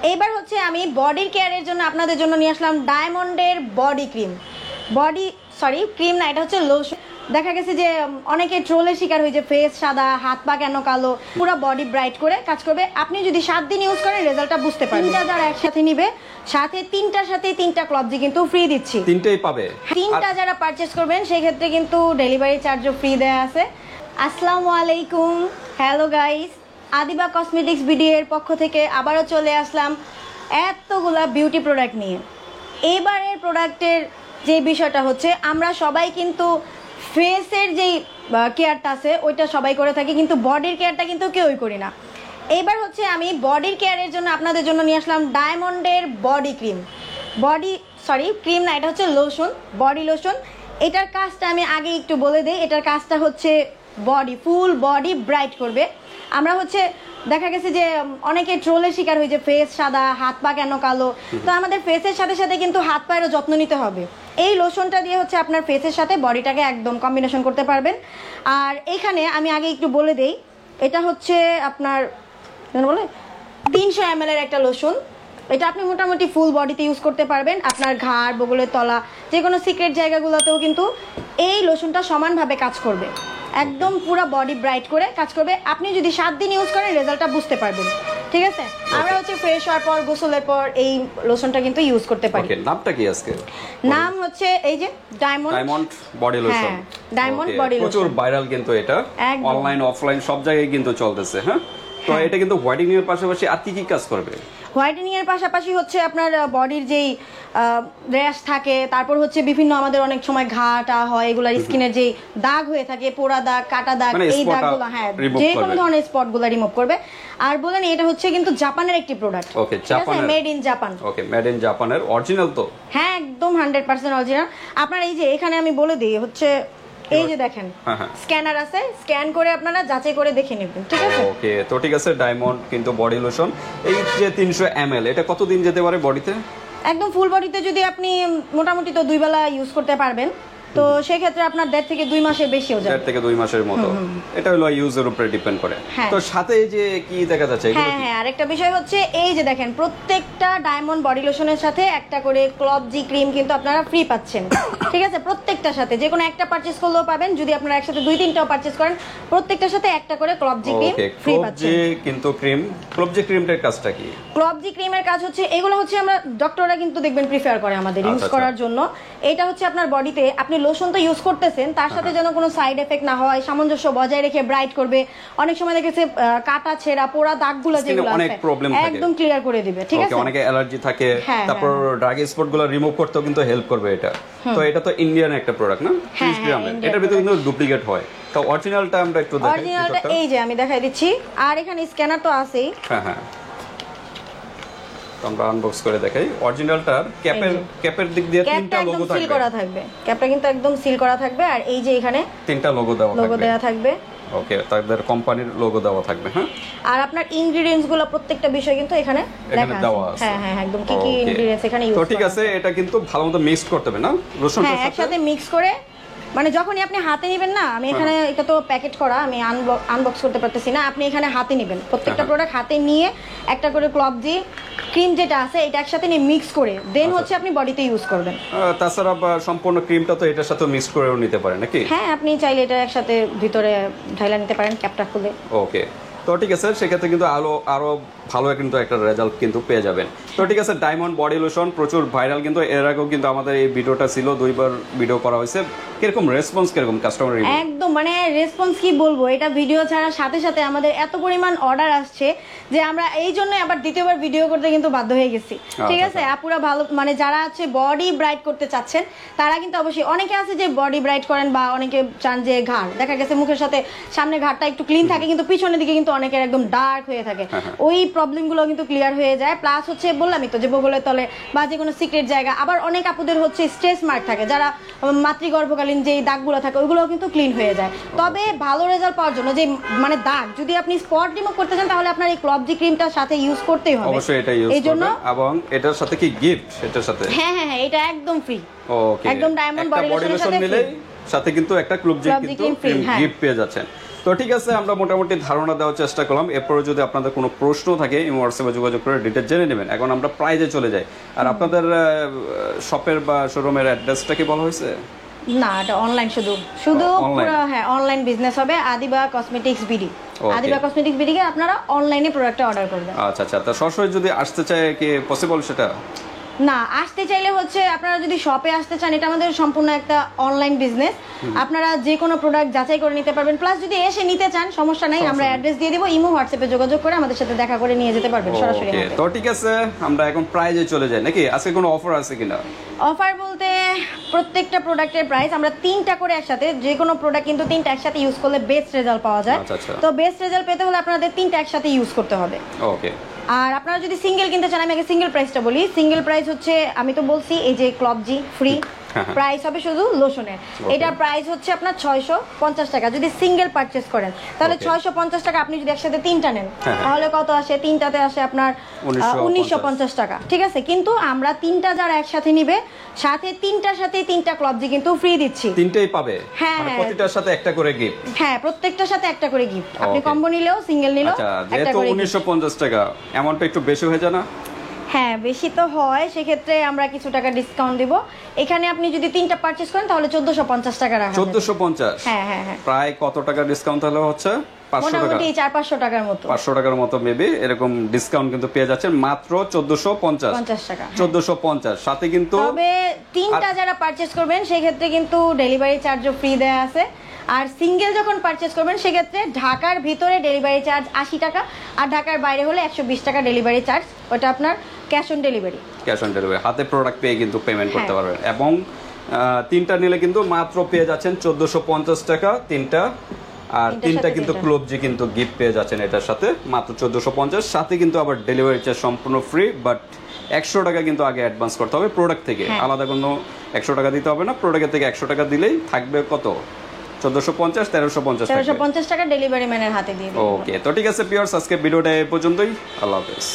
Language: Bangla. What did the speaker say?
এইবার হচ্ছে আমি বডির কেয়ারের জন্য আপনাদের জন্য নিয়ে আসলাম ডায়মন্ডের বডি ক্রিম। ক্রিম না, এটা হচ্ছে লোশন। দেখা গেছে যে অনেকে ট্রোলের শিকার হয়েছে, ফেস সাদা, হাত পা কেন কালো, পুরো বডি ব্রাইট করে কাজ করবে। আপনি যদি 7 দিন ইউজ করেন রেজাল্টটা বুঝতে পারবেন। 3টা যারা একসাথে নিবে, সাথে 3টার সাথে 3টা ক্লবজি কিন্তু ফ্রি দিচ্ছি। 3টাই পাবে। 3টা যারা পারচেজ করবেন সেই ক্ষেত্রে কিন্তু ডেলিভারি চার্জও ফ্রি দেয়া আছে। আসসালামু আলাইকুম, হ্যালো গাইস, আদিবা কসমেটিক্স ভিডিওর পক্ষ থেকে আবারও চলে আসলাম এতগুলা বিউটি প্রোডাক্ট নিয়ে। এবারের প্রোডাক্টের যে বিষয়টা হচ্ছে, আমরা সবাই কিন্তু ফেসের যেই কেয়ারটা আছে ওইটা সবাই করে থাকি, কিন্তু বডির কেয়ারটা কিন্তু কেউই করি না। এইবার হচ্ছে আমি বডির কেয়ারের জন্য আপনাদের জন্য নিয়ে আসলাম ডায়মন্ডের বডি ক্রিম। ক্রিম না, এটা হচ্ছে লোশন, বডি লোশন। এটার কাজটা আমি আগে একটু বলে দিই। এটার কাজটা হচ্ছে ফুল বডি ব্রাইট করবে। আমরা হচ্ছে দেখা গেছে যে অনেকে ট্রোলের শিকার হয়েছে, ফেস সাদা, হাত পা কেন কালো। তো আমাদের ফেসের সাথে সাথে কিন্তু হাত পায়েরও যত্ন নিতে হবে। এই লোশনটা দিয়ে হচ্ছে আপনার ফেসের সাথে বডিটাকে একদম কম্বিনেশন করতে পারবেন। আর এইখানে আমি আগে একটু বলে দেই, এটা হচ্ছে আপনার 300 ml এর একটা লোশন। এটা আপনি মোটামুটি ফুল বডিতে ইউজ করতে পারবেন। আপনার ঘাড়, বগলের তলা, যে কোনো সিক্রেট জায়গাগুলোতেও কিন্তু এই লোশনটা সমানভাবে কাজ করবে, একদম পুরো বডি ব্রাইট করে কাজ করবে। আপনি যদি 7 দিন ইউজ করেন রেজাল্টটা বুঝতে পারবেন, ঠিক আছে? আমরা হচ্ছে ফ্রেশ হওয়ার পর, গোসলের পর এই লোশনটা কিন্তু ইউজ করতে পারি। ওকে, নামটা কি আজকে? নাম হচ্ছে এই যে diamond body lotion. Diamond body lotion প্রচুর ভাইরাল কিন্তু এটা, অনলাইন অফলাইন সব জায়গায় কিন্তু চলতেছে। হ্যাঁ, তো এটা কিন্তু হোয়াইটেনিং এর পাশাপাশি আর কি কাজ করবে? হোয়াইটেনিং এর পাশাপাশি হচ্ছে আপনার বডির যেই র্যাশ থাকে, তারপর হচ্ছে বিভিন্ন আমাদের অনেক সময় ঘাটা হয়, এগুলার স্কিনের যেই দাগ হয়ে থাকে, পোড়া দাগ, কাটা দাগ, এই দাগগুলো যে কোনো ধরনের স্পটগুলো রিমুভ করবে। আর বলেন এটা হচ্ছে কিন্তু জাপানের একটি প্রোডাক্ট। ওকে, জাপানের, made in Japan. Okay, made in জাপানের অরিজিনাল তো? হ্যাঁ, একদম 100% অরিজিনাল। আপনার এই যে এখানে আমি বলে দিই হচ্ছে, এই যে দেখেন স্ক্যানার আছে, স্ক্যান করে আপনারা যাচাই করে দেখে নেবেন, ঠিক আছে? ওকে, তো ঠিক আছে। ডায়মন্ড কিন্তু বডি লোশন, এই যে 300 ml, এটা কতদিন যেতে পারে বডিতে? একদম ফুল বডিতে যদি আপনি মোটামুটি তো 2 বেলা ইউজ করতে পারবেন, তো সেই ক্ষেত্রে আপনার 1.5 থেকে 2 মাসের বেশিও যাবে। 1.5 থেকে 2 মাসের মতো। এটা হলো ইউজের উপরে ডিপেন্ড করে। তো সাথে যে কি দেখা যাচ্ছে, হ্যাঁ, আরেকটা বিষয় হচ্ছে এই যে দেখেন, প্রত্যেকটা ডায়মন্ড বডি লোশনের সাথে একটা করে ক্লবজি ক্রিম কিন্তু আপনারা ফ্রি পাচ্ছেন, ঠিক আছে? প্রত্যেকটার সাথে যে কোনো একটা পারচেজ করলেও পাবেন। যদি আপনারা একসাথে 2-3টাও পারচেজ করেন, প্রত্যেকটার সাথে একটা করে ক্লবজি ক্রিম ফ্রি পাচ্ছেন। কিন্তু ক্লবজি ক্রিমটার কাজটা কি? ক্লবজি ক্রিমের কাজ হচ্ছে, এগুলো হচ্ছে আমরা ডক্টররা কিন্তু দেখবেন প্রিফার করে আমাদের ইউজ করার জন্য। এটা হচ্ছে আপনার বডিতে আপনি লোশন তো ইউজ করতেছেন, তার সাথে যেন কোনো সাইড এফেক্ট না হয়, সামঞ্জস্য বজায় রেখে ব্রাইট করবে। অনেক সময় দেখেছে কাটা ছেঁড়া পোড়া দাগগুলো যেগুলো অনেক প্রবলেম থাকে, একদম ক্লিয়ার করে দিবে, ঠিক আছে? অনেকে অ্যালার্জি থাকে, তারপর ড্রাগ স্পটগুলো রিমুভ করতেও কিন্তু হেল্প করবে এটা। তো এটা তো ইন্ডিয়ান একটা প্রোডাক্ট না? 30 গ্রামের। এটার ভিতরে কিন্তু ডুপ্লিকেট হয়। তো অরিজিনালটা আমরা একটু দেখাই। অরিজিনালটা এই যে আমি দেখাই দিচ্ছি, আর এখানে স্ক্যানার তো আছেই। হ্যাঁ, আমরা আনবক্স করে দেখাই। অরিজিনালটার ক্যাপের দিক দিয়ে 3টা লোগো থাকবে, সিল করা থাকবে। ক্যাপটা কিন্তু একদম সিল করা থাকবে, আর এই যে এখানে 3টা লোগো দেওয়া থাকবে। ওকে, তাদের কোম্পানির লোগো দেওয়া থাকবে। হ্যাঁ, আর আপনার ইনগ্রেডিয়েন্টস গুলো প্রত্যেকটা বিষয় কিন্তু এখানে লেখা আছে। হ্যাঁ, একদম কি কি ইনগ্রেডিয়েন্টস এখানে ইউজ তো ঠিক আছে, এটা কিন্তু ভালোমতো মিক্স করতে হবে না রসুনটার সাথে? একসাথে মিক্স করে, মানে যখনই আপনি হাতে নেবেন না, আমি এখানে এটা তো প্যাকেট করা, আমি আনবক্স করতে পারতেছি না, আপনি এখানে হাতে নেবেন। প্রত্যেকটা প্রোডাক্ট হাতে নিয়ে একটা করে ক্লবজি ক্রিম যেটা আছে এটা একসাথে নিয়ে মিক্স করে দেন হচ্ছে আপনি বডিতে ইউজ করবেন। তাছাড়া সম্পূর্ণ ক্রিমটা তো এটার সাথে মিক্স করেও নিতে পারেন নাকি? হ্যাঁ, আপনি চাইলে এটা একসাথে ভিতরে ঢাইলা নিতে পারেন ক্যাপটা খুলে। ওকে, তো ঠিক আছে, সেক্ষেত্রে কিন্তু আরো ভালো কিন্তু একটা রেজাল্ট কিন্তু পেয়ে যাবেন। তো ঠিক আছে, ডায়মন্ড বডি লোশন প্রচুর ভাইরাল, কিন্তু এর আগেও কিন্তু আমাদের এই ভিডিওটা ছিল, 2বার ভিডিও করা হয়েছে। কিরকম রেসপন্স, কিরকম কাস্টমার রিভিউ? একদম মানে রেসপন্স কি বলবো, এটা ভিডিও ছাড়ার সাথে সাথে আমাদের এত পরিমাণ অর্ডার আসছে যে আমরা এই জন্য আবার দ্বিতীয়বার ভিডিও করতে কিন্তু বাধ্য হয়ে গেছি, ঠিক আছে? আপুরা ভালো, মানে যারা আছে বডি ব্রাইট করতে চাচ্ছেন তারা কিন্তু অবশ্যই, অনেকে আছে যে বডি ব্রাইট করেন, বা অনেকে চান যে ঘাড়, দেখা গেছে মুখের সাথে সামনে ঘাড়টা একটু ক্লিন থাকে কিন্তু পিছনের দিকে কিন্তু অনেকের একদম ডার্ক হয়ে থাকে, ওই প্রবলেমগুলো কিন্তু ক্লিয়ার হয়ে যায়। প্লাস হচ্ছে বললামই তো যে বগলের তলে বা যে কোনো সিক্রেট জায়গা, আবার অনেক আপুদের হচ্ছে স্ট্রেস মার্ক থাকে, যারা মাতৃগর্ভকালীন যে দাগগুলো থাকে ওইগুলো কিন্তু ক্লিন হয়ে যায়। তবে ভালো রেজাল্ট পাওয়ার জন্য যে মানে দাগ যদি আপনি স্পট রিমুভ করতে চান, তাহলে আপনার এই ক্লবজি ক্রিমটার সাথে ইউজ করতেই হবে। অবশ্যই এটা ইউজ করবেন। এবং এটার সাথে কি গিফট? এটার সাথে হ্যাঁ, এটা একদম ফ্রি। ওকে, একদম ডায়মন্ড বডি লোশনের সাথে মিলে সাথে কিন্তু একটা ক্লবজি কিন্তু গিফট পেয়ে যাচ্ছেন। তো তো ঠিক আছে, আমরা মোটামুটি ধারণা দেওয়ার চেষ্টা করলাম। এরপরে যদি আপনাদের কোনো প্রশ্ন থাকে হোয়াটসঅ্যাপে যোগাযোগ করে ডিটেল জেনে নেবেন। এখন আমরা প্রাইজে চলে যাই। আর আপনাদের শপের বা শোরুমের অ্যাড্রেসটা কি বলা হয়েছে? না, এটা অনলাইন, শুধু পুরো হ্যাঁ অনলাইন বিজনেস হবে। Adiba cosmetics BD, Adiba cosmetics বিডিকে আপনারা অনলাইনে প্রোডাক্টটা অর্ডার করবেন। আচ্ছা আচ্ছা, তো সরাসরি যদি আসতে চায় কি পসিবল সেটা? না, আসতে চাইলে হচ্ছে আপনারা যদি শপে আসতে চান, এটা আমাদের সম্পূর্ণ একটা অনলাইন বিজনেস। আপনারা যে কোনো প্রোডাক্ট যাচাই করে নিতে পারবেন, প্লাস যদি এসে নিতে চান সমস্যা নাই, আমরা অ্যাড্রেস দিয়ে দিব, ইমো হোয়াটসঅ্যাপে যোগাযোগ করে আমাদের সাথে দেখা করে নিয়ে যেতে পারবেন সরাসরি। তো ঠিক আছে, আমরা এখন প্রাইজে চলে যাই নাকি? আজকে কোনো অফার আছে কিনা? অফার বলতে প্রত্যেকটা প্রোডাক্টের প্রাইস আমরা 3টা করে একসাথে, যে কোনো প্রোডাক্ট কিন্তু 3টা একসাথে ইউজ করলে বেস্ট রেজাল্ট পাওয়া যায়। তো বেস্ট রেজাল্ট পেতে হলে আপনাদের 3টা একসাথে ইউজ করতে হবে। ওকে। আর আপনারা যদি সিঙ্গেল কিনতে চান, আমি আগে সিঙ্গেল প্রাইসটা বলি। সিঙ্গেল প্রাইস হচ্ছে, আমি তো বলছি এই যে ক্লবজি ফ্রি প্রাইস হবে শুধু লোশনের। এটার প্রাইস হচ্ছে আপনার 650 টাকা যদি সিঙ্গেল পারচেজ করেন। তাহলে 650 টাকা আপনি যদি একসাথে 3টা নেন তাহলে কত আসে? 3টাতে আসে আপনার 1950 টাকা, ঠিক আছে? কিন্তু আমরা 3টা যারা একসাথে নিবে, সাথে 3টার সাথে 3টা ক্লবজি কিন্তু ফ্রি দিচ্ছি। 3টাই পাবে? হ্যাঁ, প্রতিটার সাথে একটা করে গিফট? হ্যাঁ, প্রত্যেকটার সাথে একটা করে গিফট। আপনি কম্বো নিলেও সিঙ্গেল নিলেও একটা করে। 1950 টাকা অ্যামাউন্টটা একটু বেশি হয়ে যায় না? হ্যাঁ, বেশি তো হয়, সেক্ষেত্রে আমরা কিছু টাকা ডিসকাউন্ট দিব। এখানে আপনি যদি 3টা পারচেজ করেন তাহলে 1450 টাকা রাখা। 1450? হ্যাঁ হ্যাঁ হ্যাঁ। প্রায় কত টাকা ডিসকাউন্ট তাহলে হচ্ছে? 500 টাকা, মোটামুটি 400-500 টাকার মতো। 500 টাকার মতো মেবি এরকম ডিসকাউন্ট কিন্তু পেয়ে যাচ্ছেন মাত্র 1450 টাকা। 1450 সাথে কিন্তু, তবে 3টা যারা পারচেজ করবেন সেই ক্ষেত্রে কিন্তু ডেলিভারি চার্জও ফ্রি দেয়া আছে। আর সিঙ্গেল যখন পারচেজ করবেন সেক্ষেত্রে ঢাকার ভিতরে ডেলিভারি চার্জ 80 টাকা, আর ঢাকার বাইরে হলে 120 টাকা ডেলিভারি চার্জ। ওটা আপনার cash on delivery. Cash on delivery, হাতে প্রোডাক্ট পেয়ে কিন্তু পেমেন্ট করতে পারবেন। এবং 3টা নিলে কিন্তু মাত্র পেয়ে যাচ্ছেন 1450 টাকা 3টা। আর 3টা কিন্তু ক্লোবজি কিন্তু গিফট পেয়ে যাচ্ছেন এটার সাথে মাত্র 1450। সাথে কিন্তু আবার ডেলিভারি চার্জ সম্পূর্ণ ফ্রি, বাট 100 টাকা কিন্তু আগে অ্যাডভান্স করতে হবে প্রোডাক্ট থেকে। আলাদা কোনো 100 টাকা দিতে হবে না, প্রোডাক্টের থেকে 100 টাকা দিলেই থাকবে কত? 1450, 1350 টাকা ডেলিভারি ম্যানের হাতে দিয়ে দিন। ওকে। তো ঠিক আছে ভিউয়ার্স, আজকে ভিডিওটা এই পর্যন্তই। আল্লাহ হাফেজ।